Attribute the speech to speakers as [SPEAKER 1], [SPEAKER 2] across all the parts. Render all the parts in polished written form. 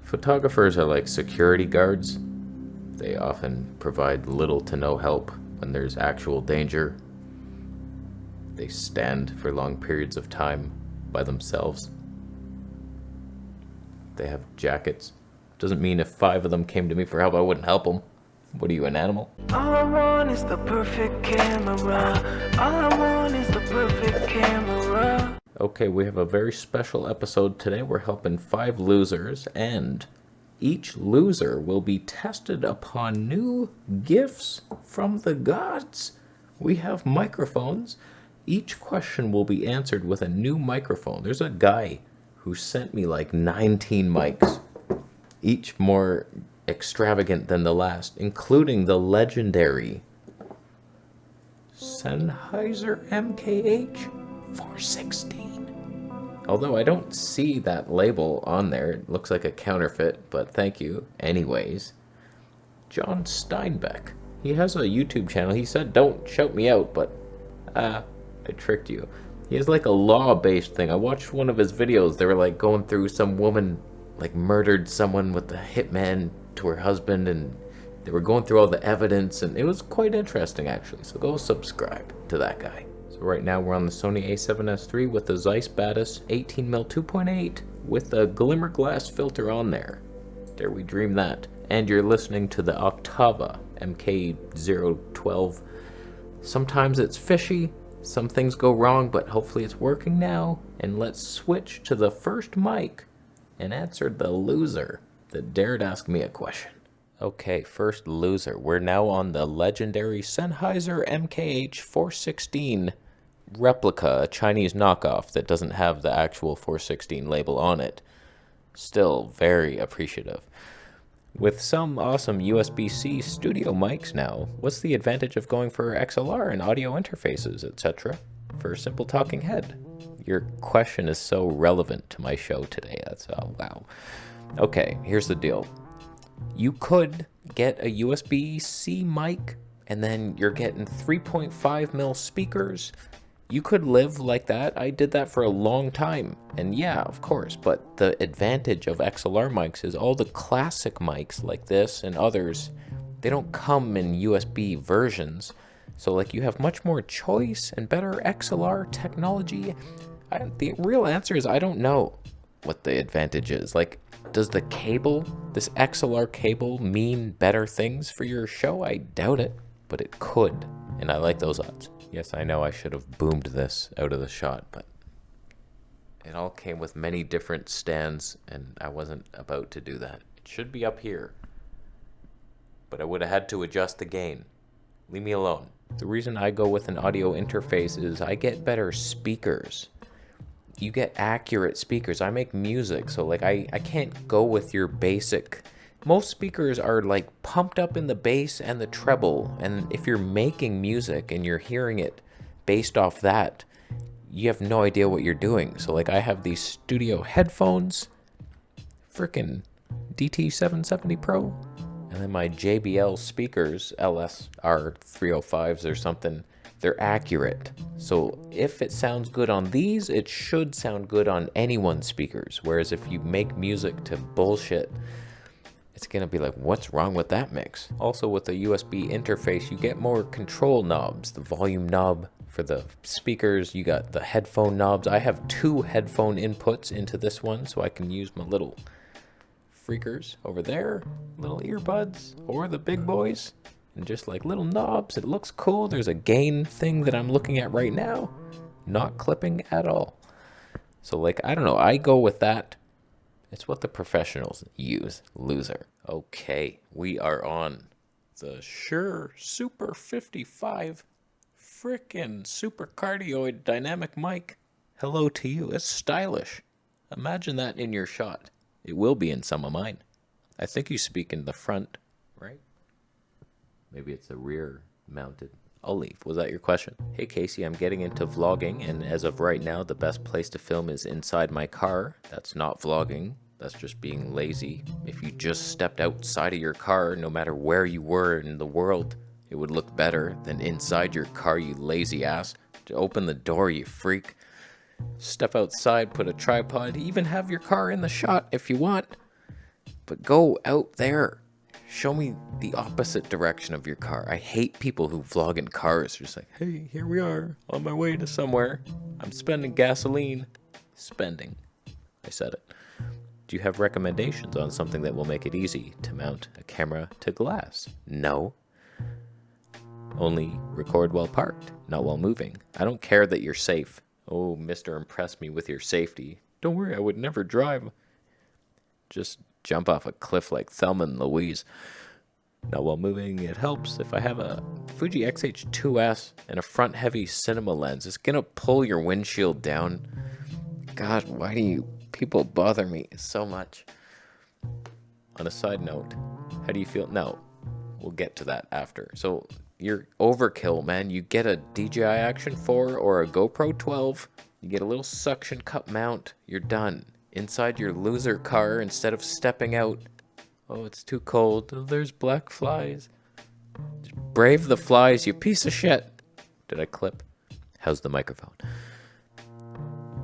[SPEAKER 1] Photographers are like security guards. They often provide little to no help when there's actual danger. They stand for long periods of time by themselves. They have jackets. Doesn't mean if 5 of them came to me for help, I wouldn't help them. What are you, an animal?
[SPEAKER 2] All I want is the perfect camera. All I want is the perfect camera.
[SPEAKER 1] Okay, we have a very special episode today. We're helping 5 losers, and each loser will be tested upon new gifts from the gods. We have microphones. Each question will be answered with a new microphone. There's a guy who sent me like 19 mics, each more extravagant than the last, including the legendary Sennheiser MKH 416. Although I don't see that label on there, it looks like a counterfeit, but thank you anyways. John Steinbeck, he has a YouTube channel. He said don't shout me out, but I tricked you. He has like a law-based thing. I watched one of his videos. They were like going through some woman like murdered someone with the hitman to her husband, and they were going through all the evidence, and it was quite interesting actually. So go subscribe to that guy. So right now we're on the Sony a7S III with the Zeiss Batis 18mm 2.8 with a glimmer glass filter on there. Dare we dream that. And you're listening to the Octava MK012. Sometimes it's fishy, some things go wrong, but hopefully it's working now. And let's switch to the first mic and answer the loser that dared ask me a question. Okay, first loser. We're now on the legendary Sennheiser MKH 416 replica, a Chinese knockoff that doesn't have the actual 416 label on it. Still very appreciative. With some awesome USB-C studio mics now, what's the advantage of going for XLR and audio interfaces, etc. for a simple talking head? Your question is so relevant to my show today. That's wow. Okay, here's the deal. You could get a USB-C mic, and then you're getting 3.5mm speakers. You could live like that. I did that for a long time. And yeah, of course, but the advantage of XLR mics is all the classic mics like this and others, they don't come in USB versions. So like you have much more choice and better XLR technology. The real answer is I don't know what the advantage is. Like, does the cable, this XLR cable, mean better things for your show? I doubt it, but it could, and I like those odds. Yes, I know I should have boomed this out of the shot, but it all came with many different stands, and I wasn't about to do that. It should be up here, but I would have had to adjust the gain. Leave me alone. The reason I go with an audio interface is I get better speakers. You get accurate speakers. I make music, so like I can't go with your basic. Most speakers are like pumped up in the bass and the treble, and if you're making music and you're hearing it based off that, you have no idea what you're doing. So like I have these studio headphones, frickin' DT770 Pro, and then my JBL speakers, LSR 305s or something. They're accurate. So if it sounds good on these, it should sound good on anyone's speakers. Whereas if you make music to bullshit, it's gonna be like, what's wrong with that mix? Also with the USB interface, you get more control knobs. The volume knob for the speakers, you got the headphone knobs. I have 2 headphone inputs into this one, so I can use my little freakers over there, little earbuds, or the big boys. And just like little knobs, it looks cool. There's a gain thing that I'm looking at right now, not clipping at all. So like, I don't know, I go with that. It's what the professionals use. Loser. Okay, we are on the Shure Super 55 frickin' super cardioid dynamic mic. Hello to you. It's stylish. Imagine that in your shot. It will be in some of mine. I think you speak in the front, right? Maybe it's a rear mounted. I'll leave. Was that your question? Hey Casey, I'm getting into vlogging, and as of right now, the best place to film is inside my car. That's not vlogging. That's just being lazy. If you just stepped outside of your car, no matter where you were in the world, it would look better than inside your car, you lazy ass. To open the door, you freak. Step outside, put a tripod, even have your car in the shot if you want. but go out there. Show me the opposite direction of your car. I hate people who vlog in cars. Just like, hey, here we are on my way to somewhere. I'm spending gasoline. Spending. I said it. Do you have recommendations on something that will make it easy to mount a camera to glass? No. Only record while parked, not while moving. I don't care that you're safe. Oh, mister, impress me with your safety. Don't worry, I would never drive. Just jump off a cliff like Thelma and Louise. Not while moving, it helps. If I have a Fuji X-H2S and a front-heavy cinema lens, it's gonna pull your windshield down. God, why do you people bother me so much? On a side note, how do you feel? No, we'll get to that after. So you're overkill, man. You get a DJI Action 4 or a GoPro 12, you get a little suction cup mount, you're done. Inside your loser car, instead of stepping out, oh, it's too cold, oh, there's black flies. Just brave the flies, you piece of shit. Did I clip? How's the microphone?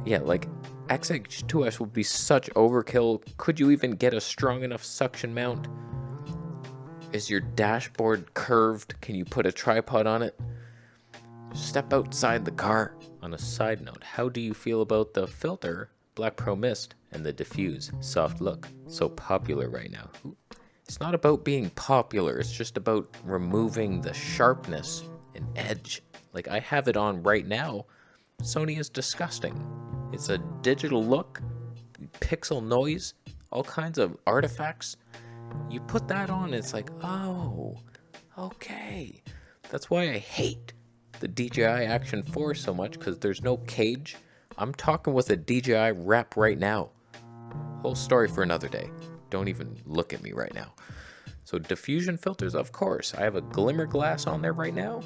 [SPEAKER 1] Yeah, like, X-H2S would be such overkill. Could you even get a strong enough suction mount? Is your dashboard curved? Can you put a tripod on it? Step outside the car. On a side note, how do you feel about the filter, Black Pro Mist, and the diffuse soft look, so popular right now? It's not about being popular, it's just about removing the sharpness and edge. Like, I have it on right now. Sony is disgusting. It's a digital look, pixel noise, all kinds of artifacts. You put that on, it's like, oh, okay. That's why I hate the DJI Action 4 so much, because there's no cage. I'm talking with a DJI rep right now. Whole story for another day. Don't even look at me right now. So diffusion filters, of course. I have a glimmer glass on there right now.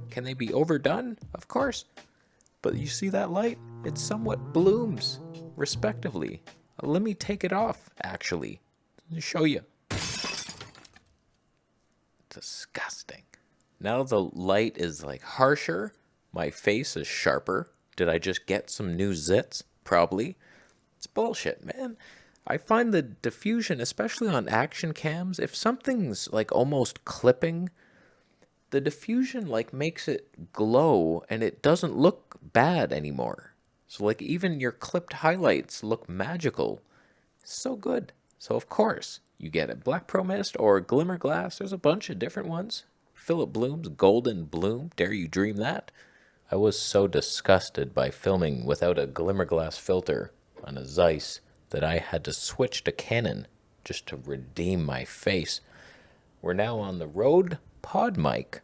[SPEAKER 1] Can they be overdone? Of course. But you see that light? It somewhat blooms, respectively. Let me take it off, actually. Let me show you. Disgusting. Now the light is like harsher. My face is sharper. Did I just get some new zits? Probably. It's bullshit, man. I find the diffusion, especially on action cams, if something's like almost clipping, the diffusion like makes it glow and it doesn't look bad anymore. So like even your clipped highlights look magical. So good. So of course you get a Black Pro Mist or a Glimmer Glass. There's a bunch of different ones. Philip Bloom's Golden Bloom. Dare you dream that? I was so disgusted by filming without a Glimmer Glass filter on a Zeiss that I had to switch to Canon just to redeem my face. We're now on the Rode Pod mic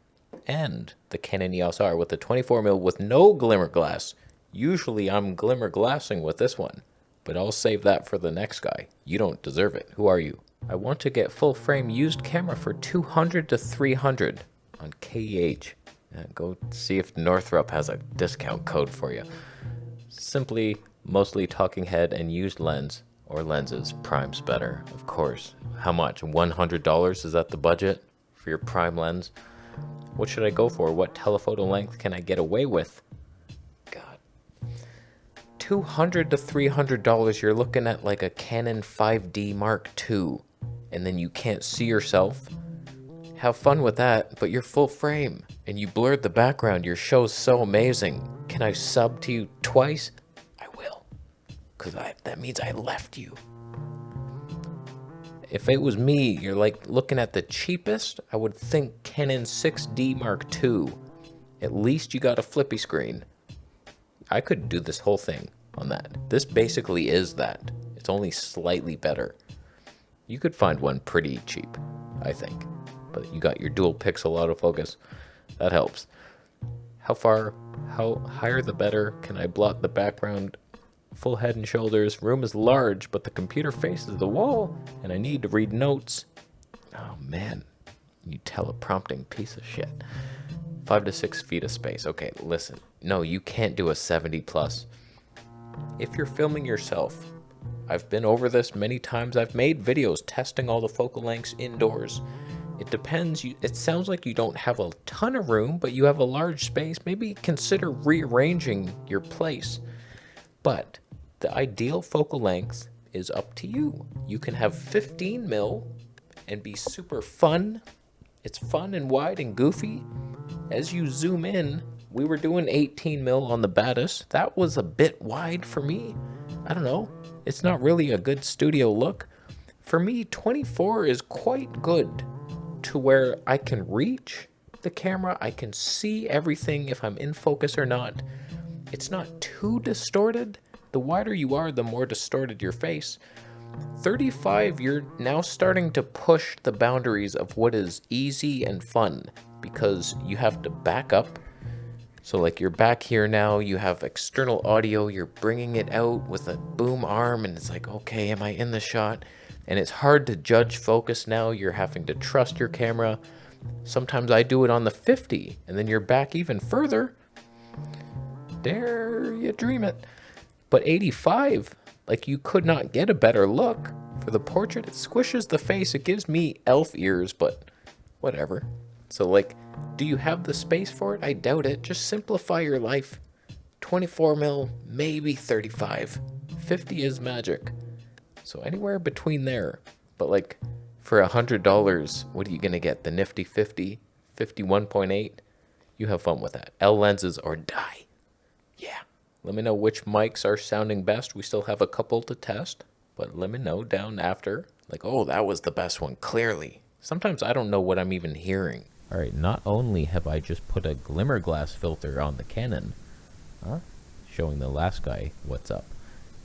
[SPEAKER 1] and the Canon EOS R with the 24mm with no Glimmer Glass. Usually I'm Glimmer Glassing with this one, but I'll save that for the next guy. You don't deserve it. Who are you? I want to get full frame used camera for $200 to $300 on KEH. Go see if Northrop has a discount code for you. Simply, mostly talking head and used lens or lenses. Prime's better, of course. How much? $100? Is that the budget for your prime lens? What should I go for? What telephoto length can I get away with? God. $200 to $300, you're looking at like a Canon 5D Mark II, and then you can't see yourself. Have fun with that, but you're full frame, and you blurred the background. Your show's so amazing. Can I sub to you twice? I will, because that means I left you. If it was me, you're like looking at the cheapest, I would think Canon 6D Mark II. At least you got a flippy screen. I could do this whole thing on that. This basically is that. It's only slightly better. You could find one pretty cheap, I think. But you got your dual pixel autofocus. That helps. How higher the better? Can I blot the background? Full head and shoulders. Room is large, but the computer faces the wall, and I need to read notes. Oh man, you teleprompting piece of shit. 5 to 6 feet of space. Okay, listen. No, you can't do a 70 plus. If you're filming yourself, I've been over this many times. I've made videos testing all the focal lengths indoors. It depends. It sounds like you don't have a ton of room, but you have a large space. Maybe consider rearranging your place. But the ideal focal length is up to you. You can have 15 mil and be super fun. It's fun and wide and goofy. As you zoom in, we were doing 18 mil on the Batis. That was a bit wide for me. I don't know. It's not really a good studio look. For me, 24 is quite good to where I can reach the camera. I can see everything if I'm in focus or not. It's not too distorted. The wider you are, the more distorted your face. 35, you're now starting to push the boundaries of what is easy and fun because you have to back up. So like you're back here now, you have external audio, you're bringing it out with a boom arm and it's like, okay, am I in the shot? And it's hard to judge focus now. You're having to trust your camera. Sometimes I do it on the 50 and then you're back even further. Dare you dream it. But 85, like you could not get a better look for the portrait. It squishes the face. It gives me elf ears, but whatever. So like, do you have the space for it? I doubt it. Just simplify your life. 24 mil, maybe 35. 50 is magic. So anywhere between there. But like for $100, what are you gonna get? The nifty 50, 51.8? You have fun with that. L lenses or die. Yeah. Let me know which mics are sounding best. We still have a couple to test, but let me know down after. Like, oh, that was the best one, clearly. Sometimes I don't know what I'm even hearing. All right, not only have I just put a glimmer glass filter on the Canon, showing the last guy what's up,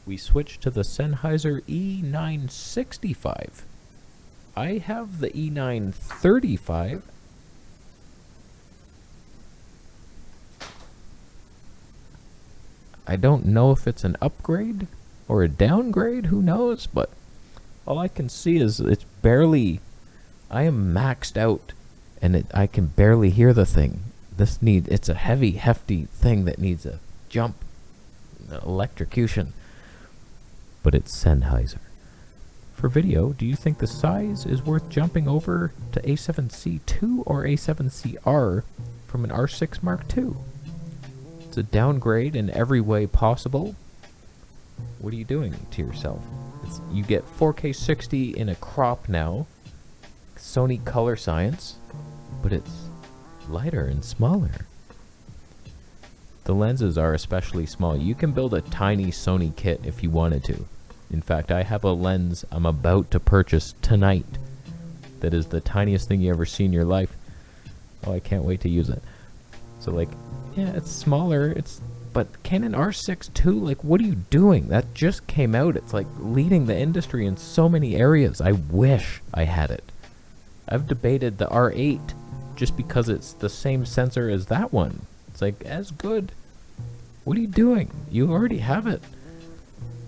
[SPEAKER 1] we switched to the Sennheiser E965. I have the E935. I don't know if it's an upgrade or a downgrade, who knows, but all I can see is it's barely, I am maxed out and I can barely hear the thing. It's a heavy, hefty thing that needs a jump, electrocution, but it's Sennheiser. For video, do you think the size is worth jumping over to A7C II or A7CR from an R6 Mark II? It's a downgrade in every way possible. What are you doing to yourself? You get 4K 60 in a crop now, Sony color science, but it's lighter and smaller. The lenses are especially small. You can build a tiny Sony kit if you wanted to. In fact, I have a lens I'm about to purchase tonight that is the tiniest thing you ever see in your life. Oh, I can't wait to use it. So like, yeah, it's smaller, but Canon R6 II, like, what are you doing? That just came out. It's like leading the industry in so many areas. I wish I had it. I've debated the R8 just because it's the same sensor as that one. It's like, as good. What are you doing? You already have it.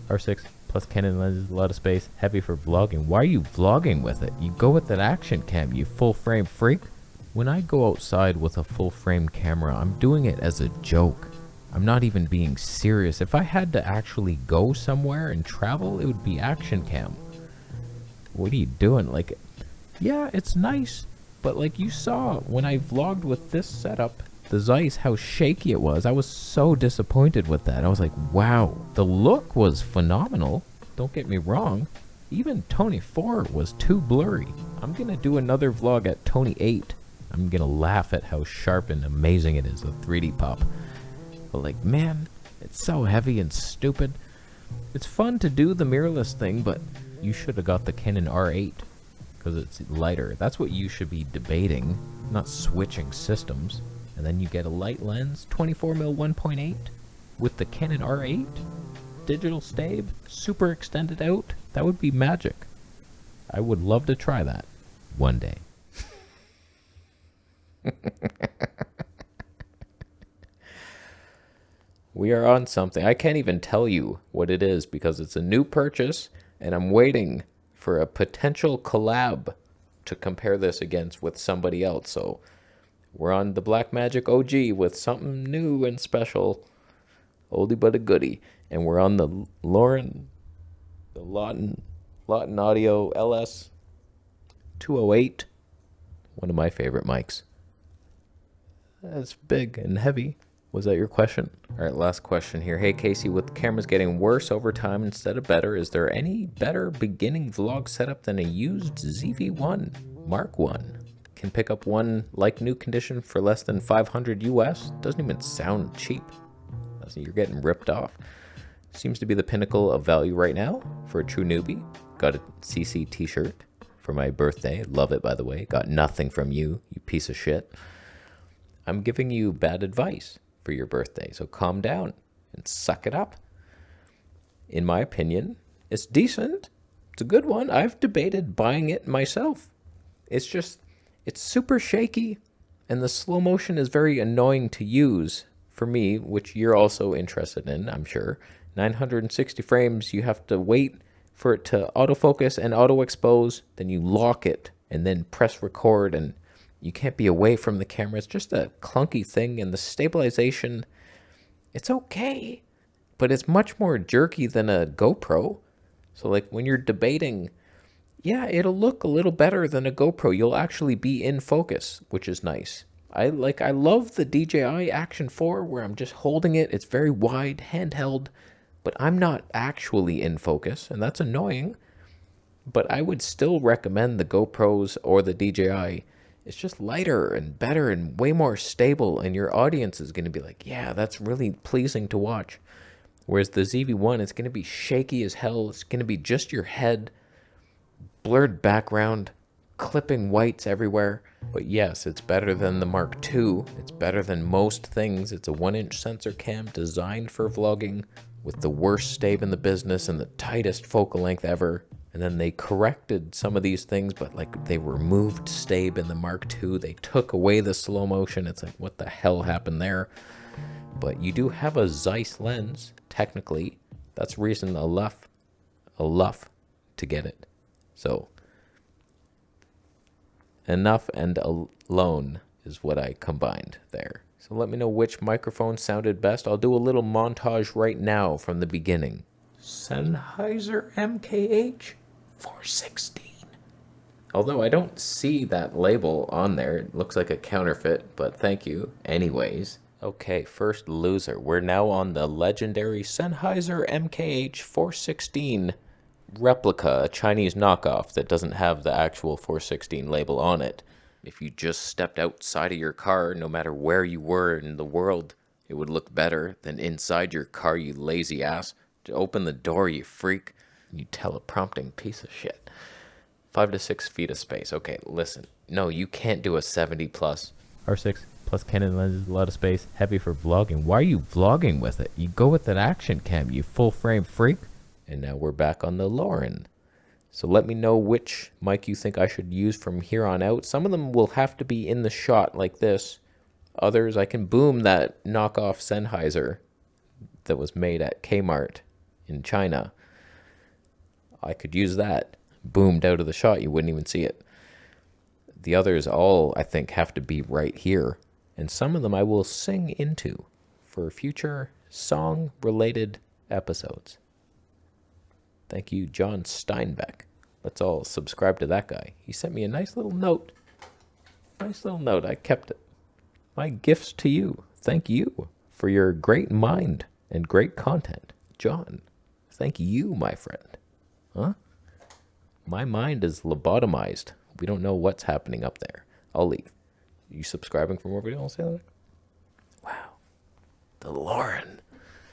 [SPEAKER 1] R6 plus Canon lenses, a lot of space, heavy for vlogging. Why are you vlogging with it? You go with an action cam, you full frame freak. When I go outside with a full frame camera, I'm doing it as a joke. I'm not even being serious. If I had to actually go somewhere and travel, it would be action cam. What are you doing? Like, yeah, it's nice, but like you saw when I vlogged with this setup, the Zeiss, how shaky it was. I was so disappointed with that. I was like, wow, the look was phenomenal. Don't get me wrong. Even Tony 4 was too blurry. I'm gonna do another vlog at Tony 8. I'm gonna laugh at how sharp and amazing it is, the 3D pop. But like, man, it's so heavy and stupid. It's fun to do the mirrorless thing, but you should have got the Canon R8 because it's lighter. That's what you should be debating, not switching systems. And then you get a light lens, 24mm 1.8 with the Canon R8, digital stab, super extended out. That would be magic. I would love to try that one day. We are on something. I can't even tell you what it is because it's a new purchase and I'm waiting for a potential collab to compare this against with somebody else. So we're on the Blackmagic OG with something new and special, oldie but a goodie, and we're on the Lawton Audio LS 208, one of my favorite mics. It's big and heavy. Was that your question? All right, last question here. Hey, Casey, with cameras getting worse over time instead of better, is there any better beginning vlog setup than a used ZV1 Mark I? Can pick up one like new condition for less than 500 US. Doesn't even sound cheap. You're getting ripped off. Seems to be the pinnacle of value right now for a true newbie. Got a CC t-shirt for my birthday. Love it, by the way. Got nothing from you, you piece of shit. I'm giving you bad advice for your birthday, so calm down and suck it up. In my opinion, it's decent. It's a good one. I've debated buying it myself. It's super shaky, and the slow motion is very annoying to use for me, which you're also interested in, I'm sure. 960 frames, you have to wait for it to autofocus and auto expose, then you lock it and then press record, and you can't be away from the camera. It's just a clunky thing, and the stabilization, it's okay, but it's much more jerky than a GoPro. So like when you're debating, yeah, it'll look a little better than a GoPro. You'll actually be in focus, which is nice. I love the DJI Action 4 where I'm just holding it. It's very wide, handheld, but I'm not actually in focus, and that's annoying. But I would still recommend the GoPros or the DJI. It's just lighter and better and way more stable, and your audience is going to be like, yeah, that's really pleasing to watch. Whereas the ZV1, it's going to be shaky as hell. It's going to be just your head, blurred background, clipping whites everywhere. But yes, it's better than the Mark II. It's better than most things. It's a 1-inch sensor cam designed for vlogging with the worst stave in the business and the tightest focal length ever. And then they corrected some of these things, but like they removed stave in the Mark II. They took away the slow motion. It's like, what the hell happened there? But you do have a Zeiss lens, technically. That's reason enough to get it. So enough and alone is what I combined there. So let me know which microphone sounded best. I'll do a little montage right now from the beginning. Sennheiser MKH 416. Although I don't see that label on there. It looks like a counterfeit, but thank you anyways. Okay, first loser. We're now on the legendary Sennheiser MKH 416 replica, a Chinese knockoff that doesn't have the actual 416 label on it. If you just stepped outside of your car, no matter where you were in the world, it would look better than inside your car, you lazy ass. To open the door, you freak. You teleprompting piece of shit. 5 to 6 feet of space. Okay, listen. No, you can't do a 70 plus. R6 plus Canon lenses, a lot of space, heavy for vlogging. Why are you vlogging with it? You go with an action cam, you full frame freak. And now we're back on the Lauren. So let me know which mic you think I should use from here on out. Some of them will have to be in the shot like this. Others, I can boom that knockoff Sennheiser that was made at Kmart in China. I could use that. Boomed out of the shot, you wouldn't even see it. The others all, I think, have to be right here. And some of them I will sing into for future song-related episodes. Thank you, John Steinbeck. Let's all subscribe to that guy. He sent me a nice little note. Nice little note. I kept it. My gifts to you. Thank you for your great mind and great content. John, thank you, my friend. Huh? My mind is lobotomized. We don't know what's happening up there. I'll leave. You subscribing for more videos? Wow. The Lauren.